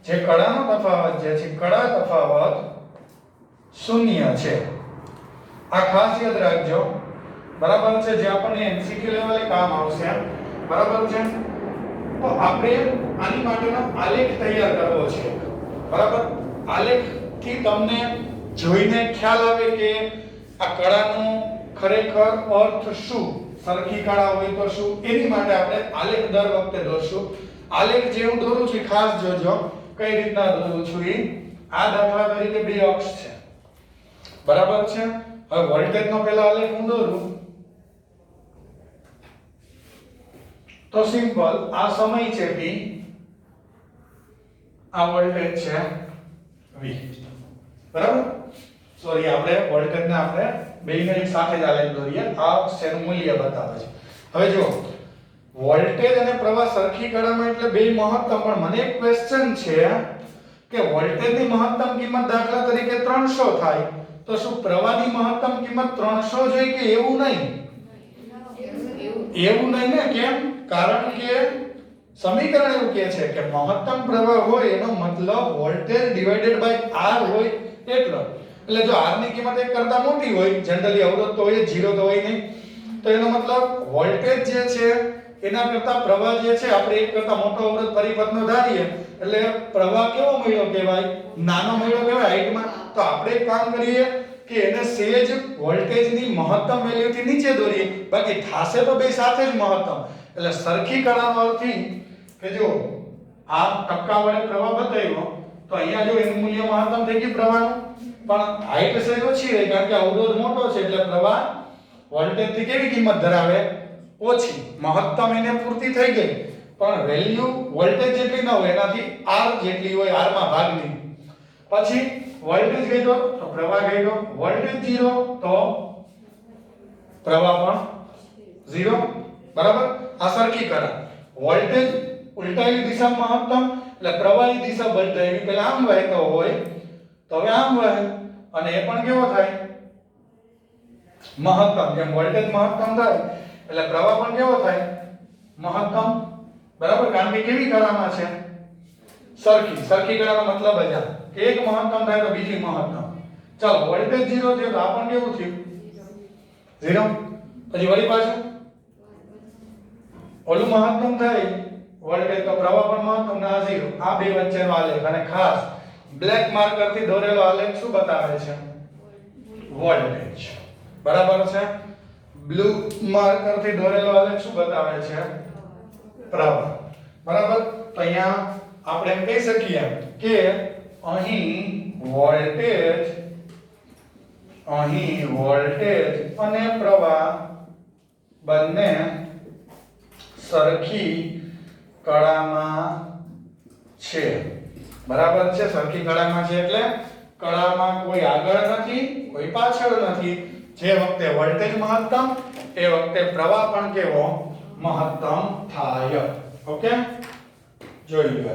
જે કડાનો તફાવત જે છે કડા તફાવત શૂન્ય છે. આ ખાસ યાદ રાખજો. બરાબર છે? જે આપણને એમસીક્યુ લેવલે કામ આવશે. બરાબર છે? તો આપણે આની માટેનો આલેખ તૈયાર કરવો છે. બરાબર? આલેખથી તમને જોઈને ખ્યાલ આવે કે આ કડાનો ખરેખર અર્થ શું, સરખી કડા હોય તો શું, એની માટે આપણે આલેખ દર વખતે દોરશું. આલેખ જે હું દોરું છું ખાસ જોજો કઈ રીતના દોરું છું. આ દાખલા તરીકે બે અક્ષ છે. બરાબર છે? હવે વોલ્ટેજનો પહેલા આલેખ હું દોરું તો સિમ્પલ આ સમય છે t, આ વોલ્ટેજ છે v. બરાબર? સોરી આપણે વોલ્ટેજને આપણે બેયને એક સાથે જ આલેખ દોરીએ. આ શેનું મૂલ્ય બતાવે છે. હવે જો વોલ્ટેજ અને પ્રવાહ સરખી કડામાં એટલે બે મહત્તમ. પણ મને એક ક્વેશ્ચન છે કે વોલ્ટેજની મહત્તમ કિંમત દાખલા તરીકે 300 થાય તો શું પ્રવાહની મહત્તમ કિંમત 300 જોઈએ કે એવું નહીં? એવું નહીં ને. કેમ? કારણ કે સમીકરણ એવું કહે છે કે મહત્તમ પ્રવાહ હોય એનો મતલબ વોલ્ટેજ ડિવાઇડેડ બાય R હોય એટલો. એટલે જો R ની કિંમત 1 કરતા મોટી હોય, જનરલી અવરોધ તો હોય 0 તો હોય નહીં, તો એનો મતલબ વોલ્ટેજ જે છે એના કરતા પ્રવાહ જે છે આપણે 1 કરતા મોટો અવરોધ પરિપથનો ધારીએ એટલે પ્રવાહ કેવો મળ્યો કહેવાય? નાનો મળ્યો કહેવાય હાઈટમાં. તો આપણે એક કામ કરીએ કે એને સેજ વોલ્ટેજની મહત્તમ વેલ્યુથી નીચે દોરીએ, બાકી થાશે તો બે સાથે જ મહત્તમ. એટલે સરખી કળાનો અર્થ કે જો આ ટપકા વડે પ્રવાહ બતાવ્યો તો અહીંયા જો એનું મૂલ્ય મહત્તમ થઈ ગયું પ્રવાહનું, પણ હાઈટ સેજ ઓછી રહી કારણ કે અવરોધ મોટો છે એટલે પ્રવાહ વોલ્ટેજ થી કેવી કિંમત ધરાવે? ઓછી. મહત્તમ એને પૂર્તિ થઈ ગઈ પણ વેલ્યુ વોલ્ટેજ જેટલી ન હોય, એનાથી r જેટલી હોય, r માં ભાગની. પછી વોલ્ટેજ ગયો તો પ્રવાહ ગયો, વોલ્ટેજ 0 તો પ્રવાહ પણ 0. બરાબર? આ સરખી કરા. વોલ્ટેજ ઉલટાવી દિશામાં મહત્તમ એટલે પ્રવાહી દિશા બદલાવી, પહેલા આમ વહેતો હોય તો હવે આમ વહે, અને એ પણ કેવો થાય? મહત્તમ. જેમ વોલ્ટેજ મહત્તમ થાય એટલે પ્રવાહ પણ કેવો થાય? મહત્તમ. બરાબર? કારણ કે કેવી કળામાં છે? સરખી. સરખી કળાનો મતલબ જ આ કે એક મહત્તમ થાય તો બીજી મહત્તમ. ચાલો, વોલ્ટેજ 0 થયો તો આ પણ કેવું થયું? 0. પછી વળી પાછું ઓલું મહત્તમ થાય વોલ્ટેજ તો પ્રવાહ પણ મહત્તમ, ના 0. આ બે વચ્ચેનો આલેખ, અને ખાસ બ્લેક માર્કર થી દોરેલો આલેખ શું બતાવે છે? વોલ્ટેજ. બરાબર છે? બ્લુ માર્કર થી દોરેલો આલેખ શું બતાવે છે? પ્રવાહ. બરાબર? તો અહીંયા આપણે એમ કહી શકીએ કે અહીં વોલ્ટેજ અને પ્રવાહ બંને સરખી કળામાં છે. બરાબર છે? સરખી કળામાં છે એટલે કળામાં કોઈ આગળ નથી, કોઈ પાછળ નથી. જે વખતે વોલ્ટેજ મહત્તમ એ વખતે પ્રવાહ પણ કેવો? મહત્તમ થાય. ઓકે? જોઈ લો.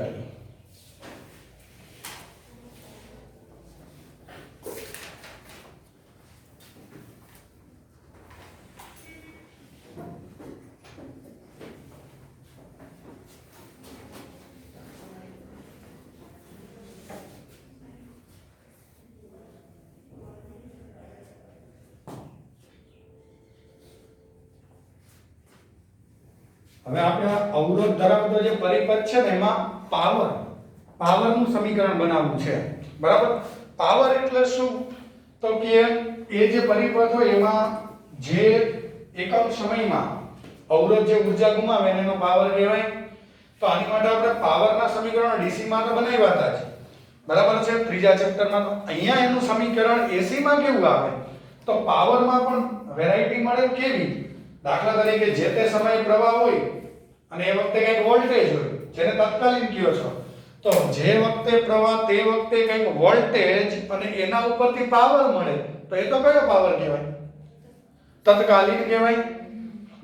હવે આપણે અવરોધ ધરાવતો જે પરિપથ છે ને એમાં પાવરનું સમીકરણ બનાવવું છે. બરાબર? પાવર એટલે શું? તો કે એ જે પરિપથ હોય એમાં જે એકમ સમયમાં અવરોધ જે ઊર્જા ગુમાવે એનો પાવર કહેવાય. તો આની માટે આપણે પાવરના સમીકરણ ડીસી માં તો બનાવ્યા હતા જ. બરાબર છે? ત્રીજા ચેપ્ટરમાં. તો અહીંયા એનું સમીકરણ એસી માં કેવું આવે? તો પાવરમાં પણ વેરાયટી મળે. કેવી? દાખલા તરીકે જે તે સમયે પ્રવાહ હોય અને એ વખતે કંઈક વોલ્ટેજ હોય જેને તત્કાલીન કહો છો, તો જે વખતે પ્રવાહ તે વખતે કંઈક વોલ્ટેજ અને એના ઉપરથી પાવર મળે તો એ તો કયો પાવર કહેવાય? તત્કાલીન કહેવાય.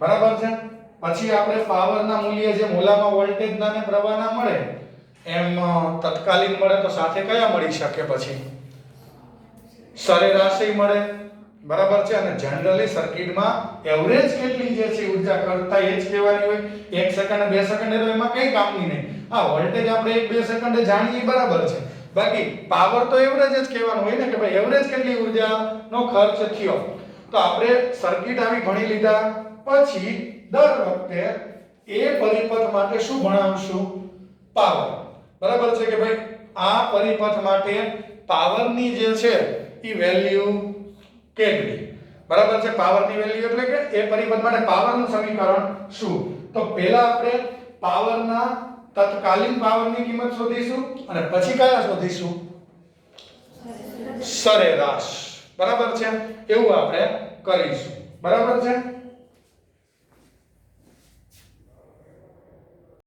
બરાબર છે? પછી આપણે પાવરના મૂલ્ય જે મૂલામાં વોલ્ટેજના અને પ્રવાહના મળે એમ તત્કાલીન મળે તો સાથે કયા મળી શકે? પછી સરેરાશી મળે. બરાબર છે? અને જનરલી સર્કિટમાં એવરેજ કેટલી જે છે ઊર્જા કરતા એ જ કહેવાની હોય. 1 સેકન્ડ 2 સેકન્ડ તો એમાં કઈ કામની નહીં. હા, વોલ્ટેજ આપણે 1-2 સેકન્ડે જાણીએ બરાબર છે, બાકી પાવર તો એવરેજ જ કહેવાનું હોય ને કે ભાઈ એવરેજ કેટલી ઊર્જાનો ખર્ચ થયો. તો આપણે સર્કિટ આવી ભણી લીધા પછી દર વખતે એ પરિપથ માટે શું ભણાવશું? પાવર. બરાબર છે કે ભાઈ આ પરિપથ માટે પાવરની જે છે એ વેલ્યુ કેટલી? બરાબર છે? પાવરની વેલ્યુ એટલે કે એ પરિપથ માટે પાવરનું સમીકરણ શું? તો પહેલા આપણે પાવરના તત્કાલીન પાવરની કિંમત શોધીશું અને પછી કયા શોધીશું? સરેરાશ. બરાબર છે? એવું આપણે કરીશું. બરાબર છે?